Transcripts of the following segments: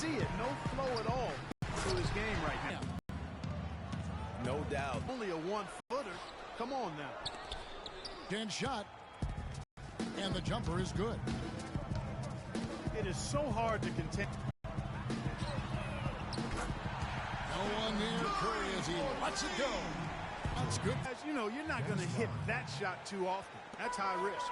see it. No flow at all to his game right now. No doubt. Only a one-footer. Come on now. 10 shot. And the jumper is good. It is so hard to contend. No one near Curry as he lets it go. That's good. As you know, you're not going to hit that shot too often. That's high risk.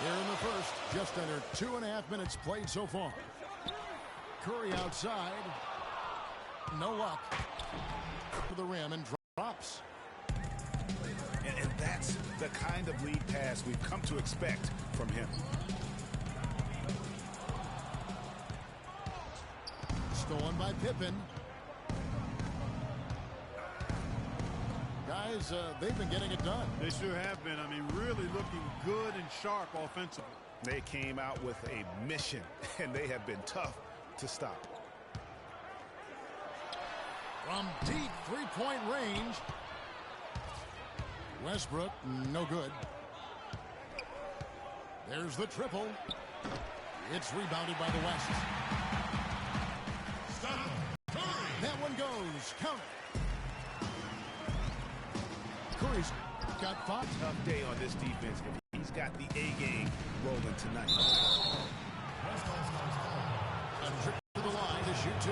Here in the first, just under 2.5 minutes played so far. Curry outside. No luck. To the rim and drops. And that's the kind of lead pass we've come to expect from him. Stolen by Pippen. Guys, they've been getting it done. They sure have been. I mean, really looking good and sharp offensively. They came out with a mission, and they have been tough to stop. From deep three-point range. Westbrook, no good. There's the triple. It's rebounded by the West. That one goes. Count it. Curry's got 5. Tough day on this defense. He's got the A game rolling tonight. A trip to the line to shoot 2.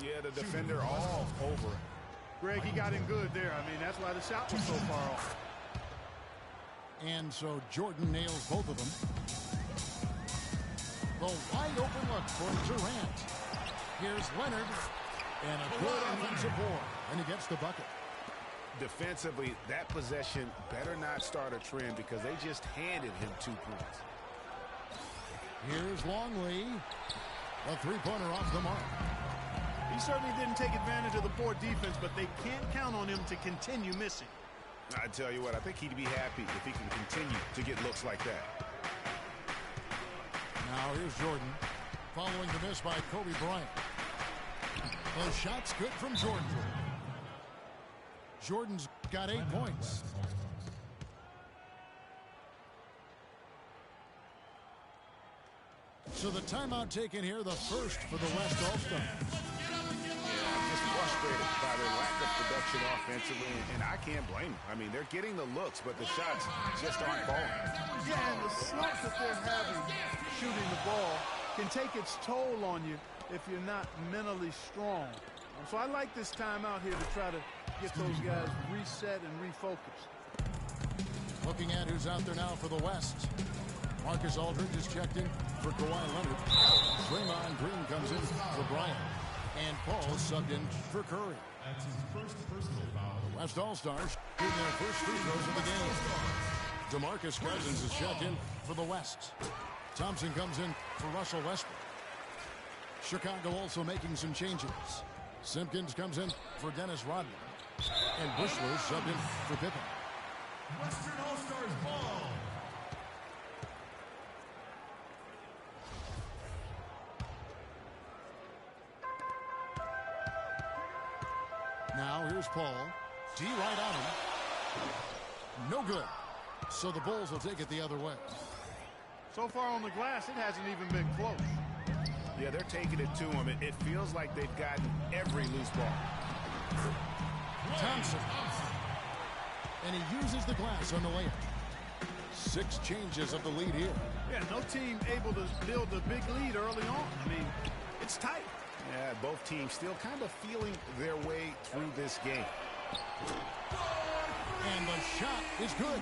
Yeah, the defender all over. Greg, he got in good there. I mean, that's why the shot was so far off. And so Jordan nails both of them. The wide open look for Durant. Here's Leonard. And a good offensive board. And he gets the bucket. Defensively, that possession better not start a trend because they just handed him 2 points. Here's Longley. A three-pointer off the mark. He certainly didn't take advantage of the poor defense, but they can't count on him to continue missing. I tell you what, I think he'd be happy if he can continue to get looks like that. Now here's Jordan. Following the miss by Kobe Bryant. The shot's good from Jordan. Jordan's got 8 points. So the timeout taken here, the first for the West All-Stars. Just frustrated by their lack of production offensively, and I can't blame them. I mean, they're getting the looks, but the shots just aren't falling. Yeah, and the slump that they're having shooting the ball can take its toll on you if you're not mentally strong. So I like this timeout here to try to get those guys reset and refocused. Looking at who's out there now for the West. Marcus Aldridge is checked in for Kawhi Leonard. Draymond Green comes in for Bryant. And Paul subbed in for Curry. That's his first personal foul. The West All-Stars shooting their first free throws of the game. DeMarcus Cousins is checked in for the West. Thompson comes in for Russell Westbrook. Chicago also making some changes. Simpkins comes in for Dennis Rodman. And Bushler subbed in for Pippen. Western All-Stars ball. Now here's Paul. D right on him. No good. So the Bulls will take it the other way. So far on the glass, it hasn't even been close. Yeah, they're taking it to him. It feels like they've gotten every loose ball. Thompson. And he uses the glass on the layup. 6 changes of the lead here. Yeah, no team able to build a big lead early on. I mean, it's tight. Yeah, both teams still kind of feeling their way through this game. And the shot is good.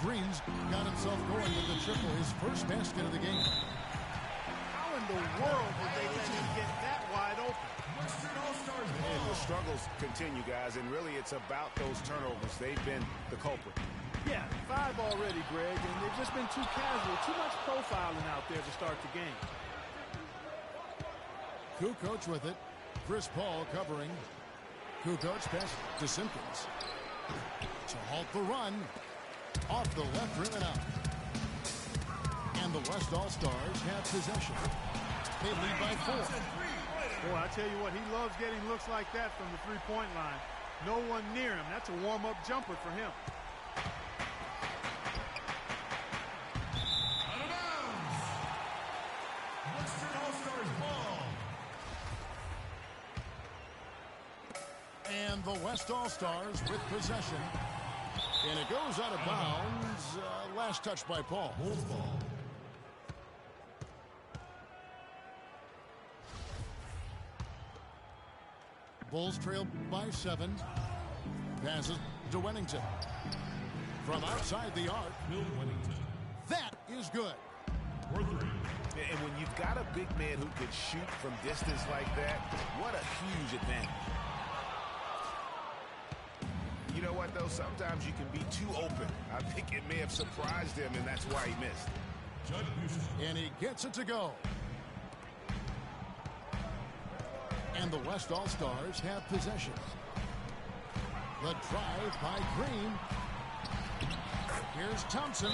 Green's got himself going with the triple, his first basket of the game. How in the world did they let him get that wide open? And the struggles continue, guys, and really it's about those turnovers. They've been the culprit. Yeah, 5 already, Greg, and they've just been too casual, too much profiling out there to start the game. Kukoc with it. Chris Paul covering. Kukoc pass to Simpkins. To halt the run. Off the left rim and out. And the West All-Stars have possession. They lead by 4. Boy, I tell you what, he loves getting looks like that from the three-point line. No one near him. That's a warm-up jumper for him. West All-Stars with possession. And it goes out of bounds. Last touch by Paul. Bulls ball. Bulls trail by 7. Passes to Wennington. From outside the arc. Bill Wennington. That is good. For 3. And when you've got a big man who can shoot from distance like that, what a huge advantage. You know what, though? Sometimes you can be too open. I think it may have surprised him, and that's why he missed. Judd Houston. And he gets it to go. And the West All-Stars have possession. The drive by Green. Here's Thompson.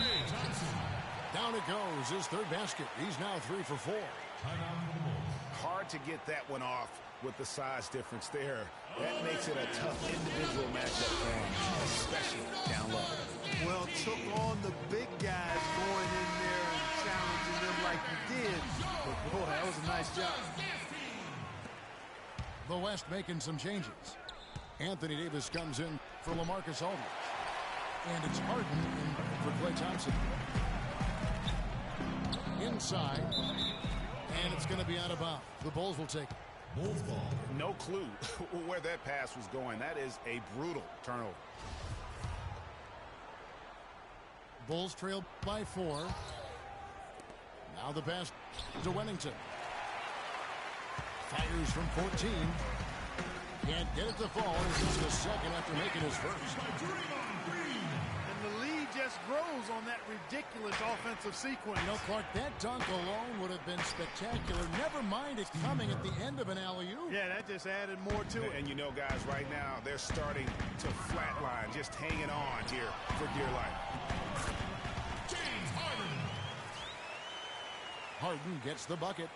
Down it goes, his third basket. He's now 3 for 4. Timeout for the Bulls. Hard to get that one off with the size difference there. That makes it a tough individual matchup for him, especially down low. Well, took on the big guys going in there and challenging them like he did. But boy, that was a nice job. The West making some changes. Anthony Davis comes in for LaMarcus Aldridge. And it's Harden in for Klay Thompson. Inside. And it's going to be out of bounds. The Bulls will take it. Bulls ball. No clue where that pass was going. That is a brutal turnover. Bulls trail by 4. Now the pass to Wennington. Fires from 14. Can't get it to fall. This is the second after making his first. And the lead just grows on that ridiculous offensive sequence. You know, Clark, that dunk alone would have been spectacular. Never mind it coming at the end of an alley-oop. Yeah, that just added more to it. And you know, guys, right now, they're starting to flatline, just hanging on here for dear life. James Harden. Harden gets the bucket.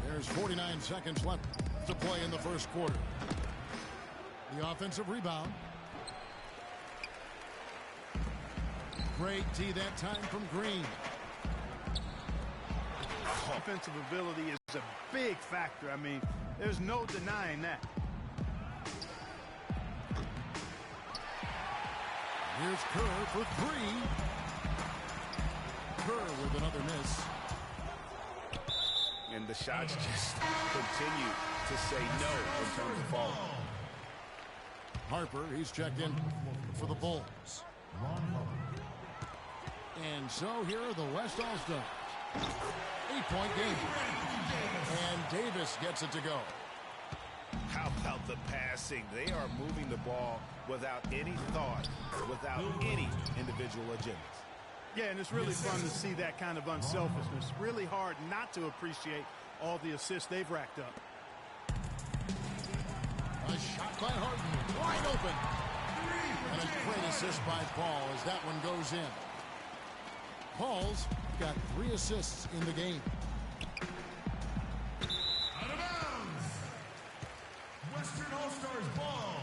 There's 49 seconds left to play in the first quarter. The offensive rebound. Great tee that time from Green. Offensive ability is a big factor. I mean, there's no denying that. Here's Kerr for 3. Kerr with another miss. And the shots just continue to say no in terms of falling. Harper, he's checked in for the Bulls. And so here are the West All-Stars. 8-point game. And Davis gets it to go. How about the passing? They are moving the ball without any thought, without any individual agendas. Yeah, and it's really fun to see that kind of unselfishness. Really hard not to appreciate all the assists they've racked up. A shot by Harden, wide open. And a great assist by Paul as that one goes in. Paul's got 3 assists in the game. Out of bounds. Western All-Stars ball.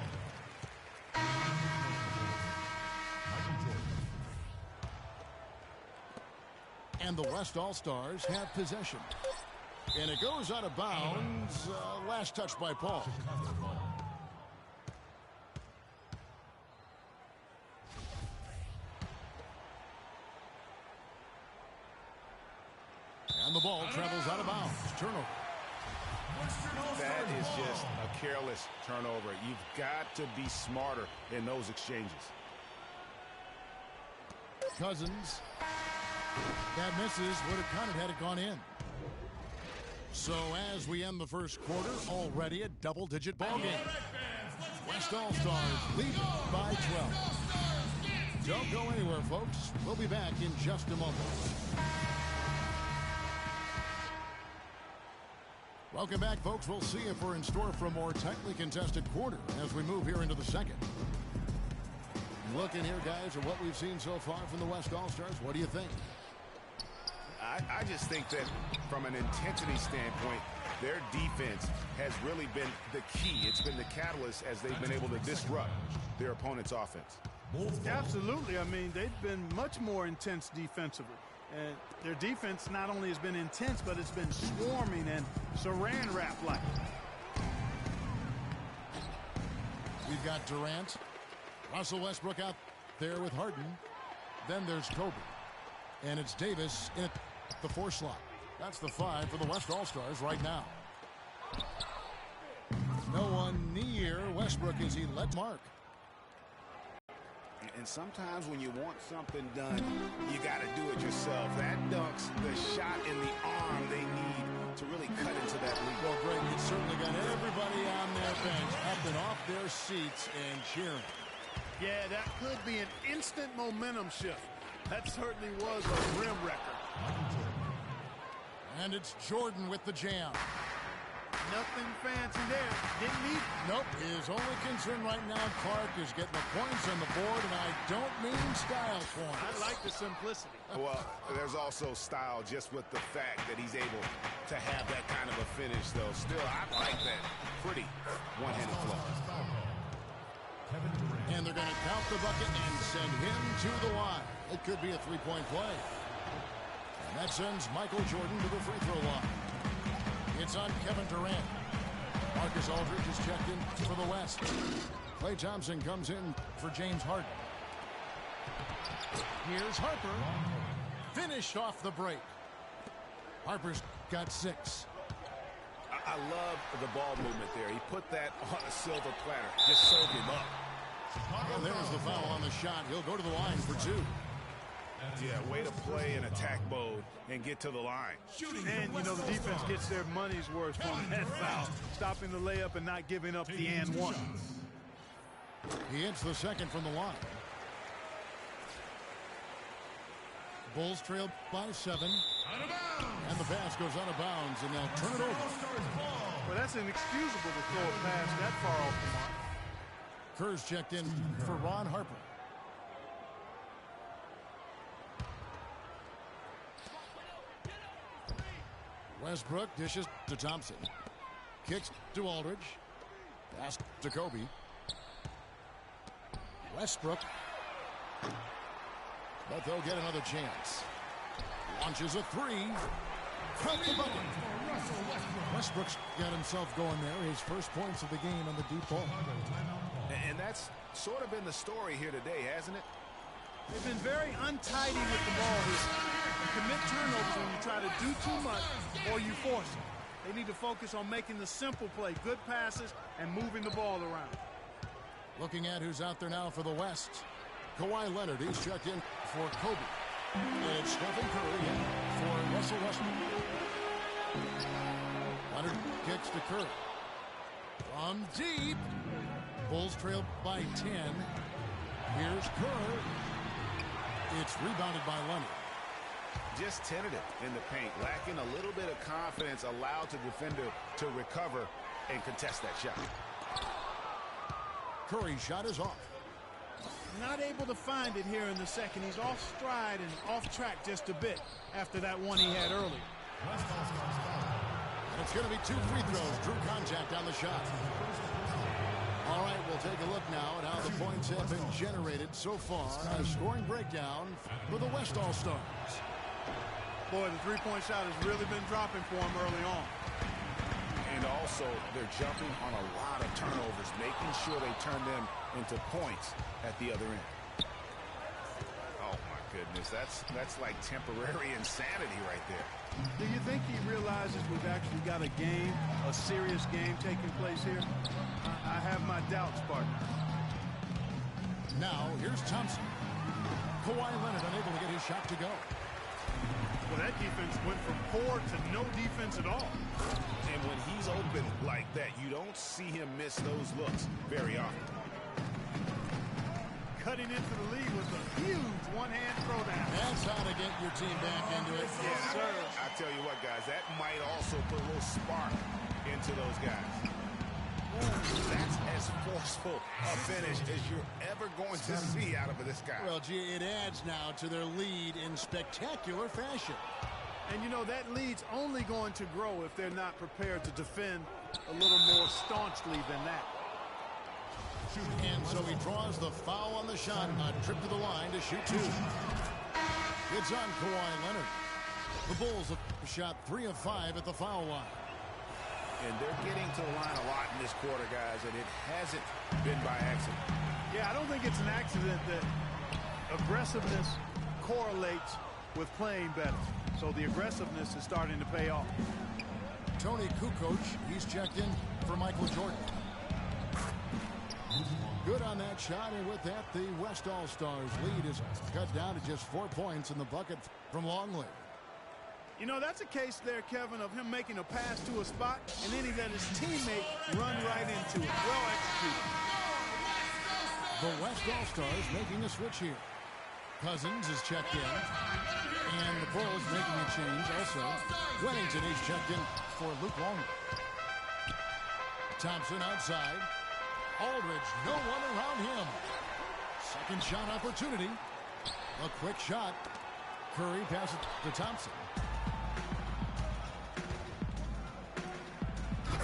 Michael Jordan. And the West All-Stars have possession. And it goes out of bounds. Last touch by Paul. Chicago ball. And the ball travels out of bounds. Turnover. That is just a careless turnover. You've got to be smarter in those exchanges. Cousins. That misses. Would have counted had it gone in. So as we end the first quarter, already a double-digit ball game. West All-Stars lead by 12. Don't go anywhere, folks. We'll be back in just a moment. Welcome back, folks. We'll see if we're in store for a more tightly contested quarter as we move here into the second. Looking here, guys, at what we've seen so far from the West All-Stars. What do you think? I just think that from an intensity standpoint, their defense has really been the key. It's been the catalyst as they've been able to disrupt their opponent's offense. Absolutely. I mean, they've been much more intense defensively. And their defense not only has been intense, but it's been swarming and saran wrap like. We've got Durant. Russell Westbrook out there with Harden. Then there's Kobe. And it's Davis in the 4 slot. That's the 5 for the West All-Stars right now. No one near Westbrook as he lets mark. And sometimes when you want something done, you got to do it yourself. That dunk's the shot in the arm they need to really cut into that lead. Well, Greg, it certainly got everybody on their bench up and off their seats and cheering. Yeah, that could be an instant momentum shift. That certainly was a rim wrecker. And it's Jordan with the jam. Nothing fancy there. Didn't need. Nope. His only concern right now, Clark, is getting the points on the board, and I don't mean style points. I like the simplicity. Well, there's also style just with the fact that he's able to have that kind of a finish, though. Still, I like that pretty one-handed flow. And they're going to count the bucket and send him to the line. It could be a three-point play. And that sends Michael Jordan to the free throw line. It's on Kevin Durant. Marcus Aldridge is checked in for the West. Klay Thompson comes in for James Harden. Here's Harper. Finished off the break. Harper's got 6. I love the ball movement there. He put that on a silver platter. Just soak him up. And there's the foul on the shot. He'll go to the line for 2. Yeah, way to play in attack mode and get to the line. And, you know, the defense gets their money's worth from that foul. Stopping the layup and not giving up the and one. He hits the second from the line. Bulls trail by 7. And the pass goes out of bounds, and they'll turn it over. Well, that's inexcusable to throw a pass that far off the mark. Kerr's checked in for Ron Harper. Westbrook dishes to Thompson. Kicks to Aldridge. Pass to Kobe. Westbrook. But they'll get another chance. Launches a 3. From the bucket. Westbrook's got himself going there. His first points of the game on the deep ball. And that's sort of been the story here today, hasn't it? They've been very untidy with the ball here. You commit turnovers when you try to do too much or you force it. They need to focus on making the simple play, good passes, and moving the ball around. Looking at who's out there now for the West. Kawhi Leonard, he's checked in for Kobe. And it's Stephen Curry for Russell Westbrook. Leonard kicks to Curry. From deep. Bulls trail by 10. Here's Kerr. It's rebounded by Leonard. Just tentative in the paint, lacking a little bit of confidence, allowed the defender to recover and contest that shot. Curry's shot is off. Not able to find it here in the second. He's off stride and off track just a bit after that one he had earlier. And it's going to be 2 free throws. Drew contact on the shot. All right, we'll take a look now at how the points have been generated so far. A scoring breakdown for the West All-Stars. Boy, the three-point shot has really been dropping for him early on. And also, they're jumping on a lot of turnovers, making sure they turn them into points at the other end. Oh, my goodness. That's like temporary insanity right there. Do you think he realizes we've actually got a game, a serious game taking place here? I have my doubts, partner. Now, here's Thompson. Kawhi Leonard unable to get his shot to go. Well, that defense went from poor to no defense at all. And when he's open like that, you don't see him miss those looks very often. Cutting into the lead was a huge one-hand throwdown. That's how to get your team back into it. Yes, sir. I tell you what, guys, that might also put a little spark into those guys. That's as forceful a finish as you're ever going to see out of this guy. Well, gee, it adds now to their lead in spectacular fashion. And, you know, that lead's only going to grow if they're not prepared to defend a little more staunchly than that. And so he draws the foul on the shot. A trip to the line to shoot 2. It's on Kawhi Leonard. The Bulls have shot 3 of 5 at the foul line. And they're getting to the line a lot in this quarter, guys, and it hasn't been by accident. Yeah, I don't think it's an accident that aggressiveness correlates with playing better. So the aggressiveness is starting to pay off. Tony Kukoc, he's checked in for Michael Jordan. Good on that shot, and with that, the West All-Stars lead is cut down to just 4 points in the bucket from Longley. You know, that's a case there, Kevin, of him making a pass to a spot, and then he let his teammate run right into it. Well executed. The West All-Stars making a switch here. Cousins is checked in, and the Bulls making a change also. Wennington is checked in for Luke Longley. Thompson outside. Aldridge, no one around him. Second shot opportunity. A quick shot. Curry passes to Thompson.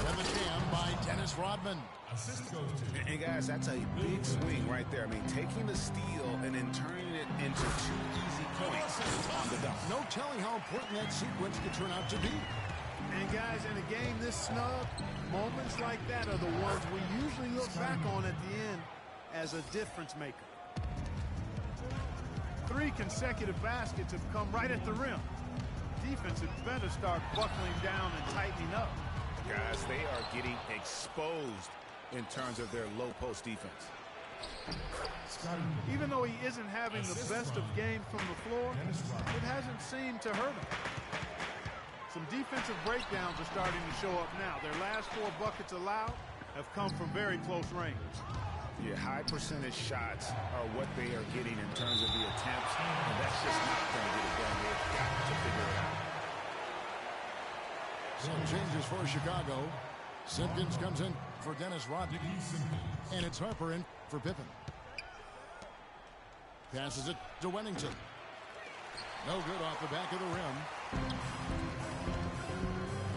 And the jam by Dennis Rodman. Assist goes to. And guys, that's a big swing right there. I mean, taking the steal and then turning it into 2 easy points on the dunk. No telling how important that sequence could turn out to be. And guys, in a game this snug, moments like that are the ones we usually look back on at the end as a difference maker. 3 consecutive baskets have come right at the rim. Defense had better start buckling down and tightening up. Guys, they are getting exposed in terms of their low post defense. Even though he isn't having the best of games from the floor, it hasn't seemed to hurt him. Some defensive breakdowns are starting to show up now. Their last 4 buckets allowed have come from very close range. Yeah, high percentage shots are what they are getting in terms of the attempts, and that's just not going to get it done. They've got to figure it out. Some changes for Chicago. Simpkins comes in for Dennis Rodman. And it's Harper in for Pippen. Passes it to Wennington. No good off the back of the rim.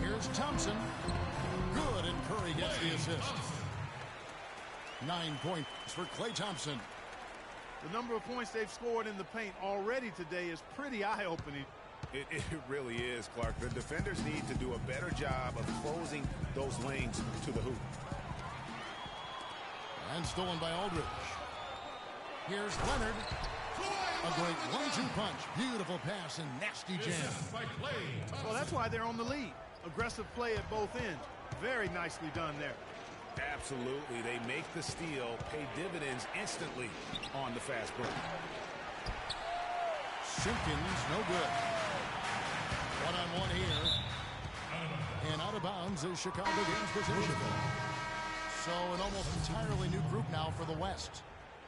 Here's Thompson. Good, and Curry gets the assist. 9 points for Klay Thompson. The number of points they've scored in the paint already today is pretty eye-opening. It really is, Clark. The defenders need to do a better job of closing those lanes to the hoop. And stolen by Aldridge. Here's Leonard. A great 1-2 punch. Beautiful pass and nasty jam. Well, that's why they're on the lead. Aggressive play at both ends. Very nicely done there. Absolutely. They make the steal, pay dividends instantly on the fast break. Simpkins, no good. One-on-one here. And out of bounds is Chicago gains possession. So an almost entirely new group now for the West.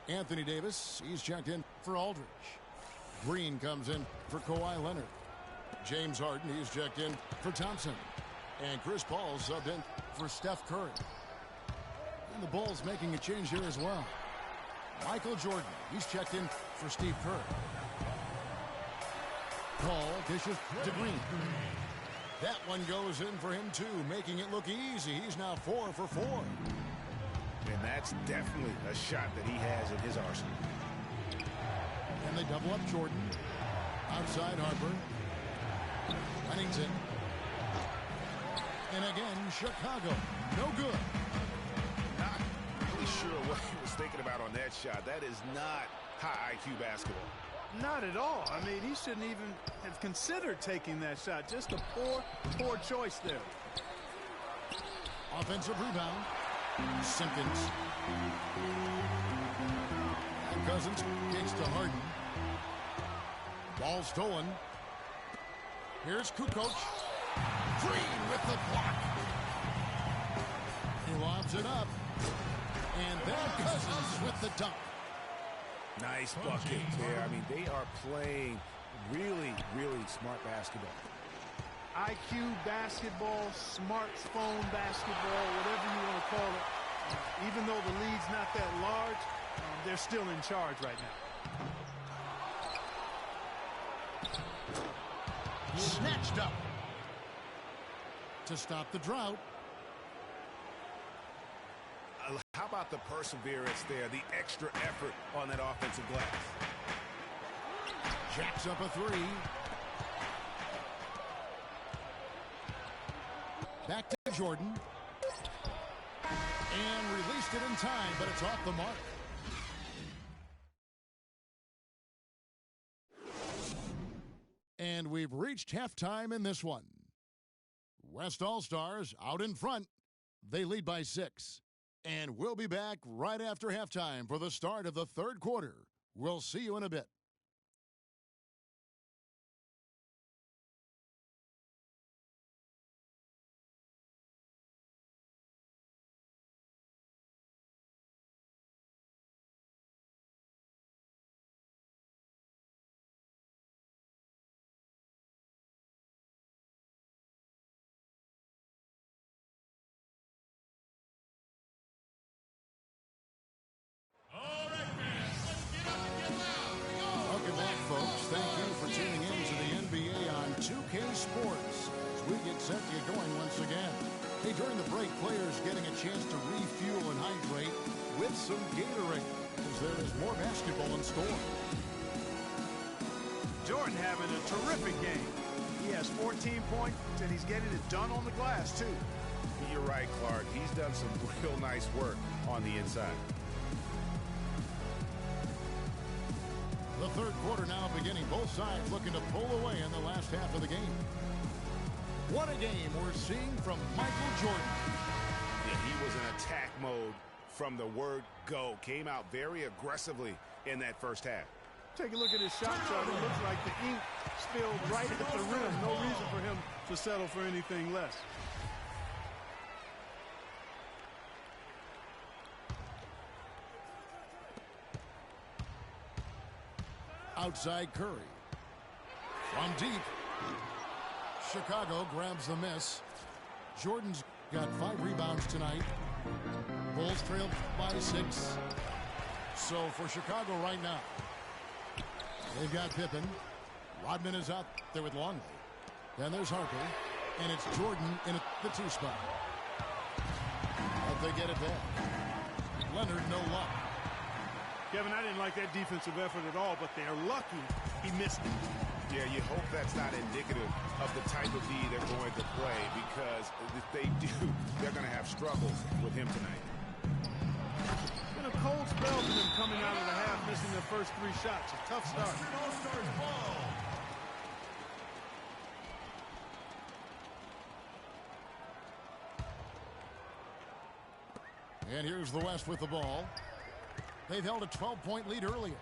Anthony Davis, he's checked in for Aldridge. Green comes in for Kawhi Leonard. James Harden, he's checked in for Thompson. And Chris Paul subbed in for Steph Curry. And the Bulls making a change here as well. Michael Jordan, he's checked in for Steve Kerr. Paul dishes to Green. That one goes in for him too, making it look easy. He's now 4 for 4. And that's definitely a shot that he has in his arsenal. And they double up Jordan. Outside Harper. Wennington. And again, Chicago. No good. Not really sure what he was thinking about on that shot. That is not high IQ basketball. Not at all. I mean, he shouldn't even have considered taking that shot. Just a poor choice there. Offensive rebound. Simpkins. And Cousins gets to Harden. Ball stolen. Here's Kukoc. Green with the block. He lobs it up. And then Cousins with the dunk. Nice bucket there. I mean, they are playing really, really smart basketball. IQ basketball, smartphone basketball, whatever you want to call it. Even though the lead's not that large, they're still in charge right now. Snatched up. To stop the drought. How about the perseverance there, the extra effort on that offensive glass? Jacks up a 3. Back to Jordan. And released it in time, but it's off the mark. And we've reached halftime in this one. West All-Stars out in front. They lead by 6. And we'll be back right after halftime for the start of the third quarter. We'll see you in a bit. Welcome back, folks. Thank you for tuning in to the NBA on 2K Sports as we get set to get going once again. Hey, during the break, players getting a chance to refuel and hydrate with some Gatorade as there is more basketball in store. Jordan having a terrific game. He has 14 points, and he's getting it done on the glass, too. You're right, Clark. He's done some real nice work on the inside. The third quarter now beginning. Both sides looking to pull away in the last half of the game. What a game we're seeing from Michael Jordan. Yeah, he was in attack mode from the word go. Came out very aggressively in that first half. Take a look at his shot chart. It looks like the ink spilled right at the rim. No reason for him to settle for anything less. Outside Curry. From deep. Chicago grabs the miss. Jordan's got 5 rebounds tonight. Bulls trail by 6. So for Chicago right now, they've got Pippen. Rodman is out there with Longley. Then there's Harper. And it's Jordan in the 2 spot. But they get it back. Leonard, no luck. Kevin, I didn't like that defensive effort at all, but they're lucky he missed it. Yeah, you hope that's not indicative of the type of D they're going to play, because if they do, they're going to have struggles with him tonight. Been a cold spell for them coming out of the half, missing their first 3 shots. A tough start. All-Stars ball. And here's the West with the ball. They've held a 12-point lead earlier.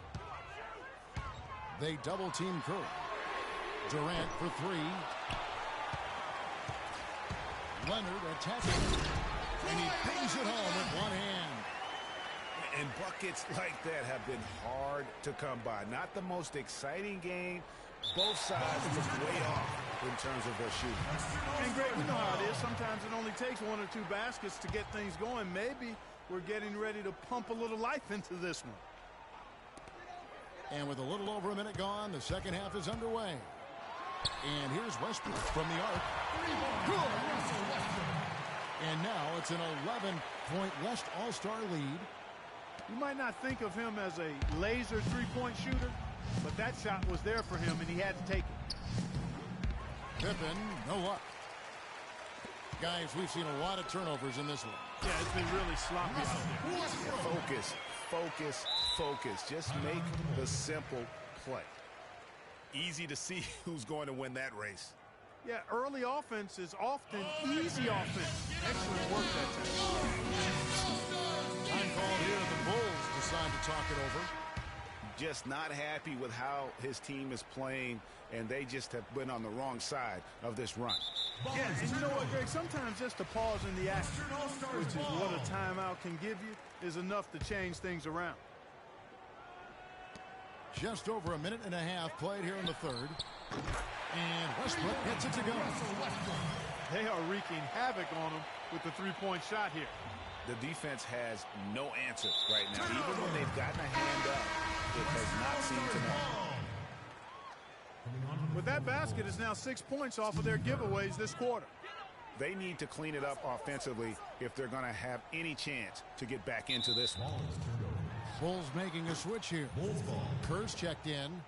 They double-team Curry. Durant for 3. Leonard attacking. And he bangs it home with one hand. And buckets like that have been hard to come by. Not the most exciting game. Both sides look way off in terms of their shooting. And Greg, we know how it is. Sometimes it only takes 1 or 2 baskets to get things going. Maybe we're getting ready to pump a little life into this one. And with a little over a minute gone, the second half is underway. And here's Westbrook from the arc. And now it's an 11-point West All-Star lead. You might not think of him as a laser three-point shooter, but that shot was there for him, and he had to take it. Pippen, no luck. Guys, we've seen a lot of turnovers in this one. Yeah, it's been really sloppy out there. Focus, focus, focus. Just make the simple play. Easy to see who's going to win that race. Yeah, early offense is often easy offense. Excellent work that time. Time called here. The Bulls decide to talk it over. Just not happy with how his team is playing, and they just have been on the wrong side of this run. Yeah, and you know what, Greg? Sometimes just a pause in the action, which is what a timeout can give you, is enough to change things around. Just over a minute and a half played here in the third. And Westbrook gets it to go. They are wreaking havoc on him with the three-point shot here. The defense has no answer right now. Even when they've gotten a hand up, it has not seemed to matter. With that basket, is now 6 points off of their giveaways this quarter. They need to clean it up offensively if they're going to have any chance to get back into this one. Bulls making a switch here. Kerr's checked in.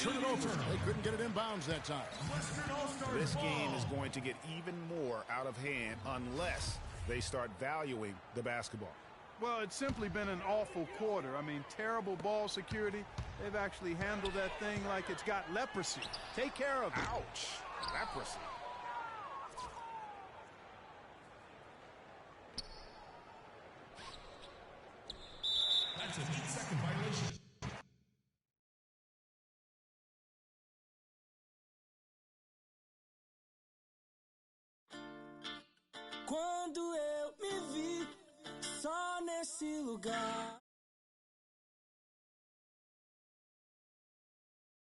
turn it over. They couldn't get it inbounds that time. Western All-Stars This ball. game is going to get even more out of hand unless they start valuing the basketball. Well, it's simply been an awful quarter. I mean, terrible ball security. They've actually handled that thing like it's got leprosy. Take care of it. Ouch. Leprosy. That's an 8-second violation. Quando eu me vi só nesse lugar.